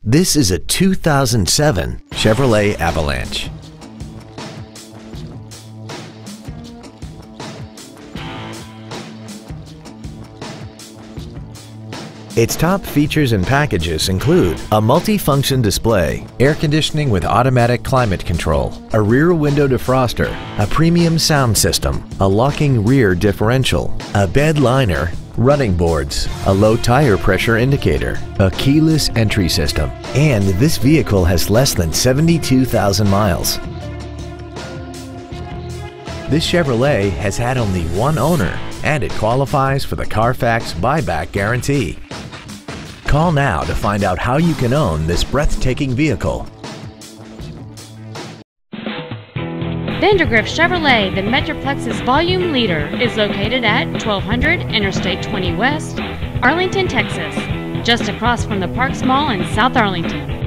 This is a 2007 Chevrolet Avalanche. Its top features and packages include a multi-function display, air conditioning with automatic climate control, a rear window defroster, a premium sound system, a locking rear differential, a bed liner, running boards, a low tire pressure indicator, a keyless entry system, and this vehicle has less than 72,000 miles. This Chevrolet has had only one owner, and it qualifies for the Carfax buyback guarantee. Call now to find out how you can own this breathtaking vehicle. Vandergriff Chevrolet, the Metroplex's volume leader, is located at 1200 Interstate 20 West, Arlington, Texas, just across from the Parks Mall in South Arlington.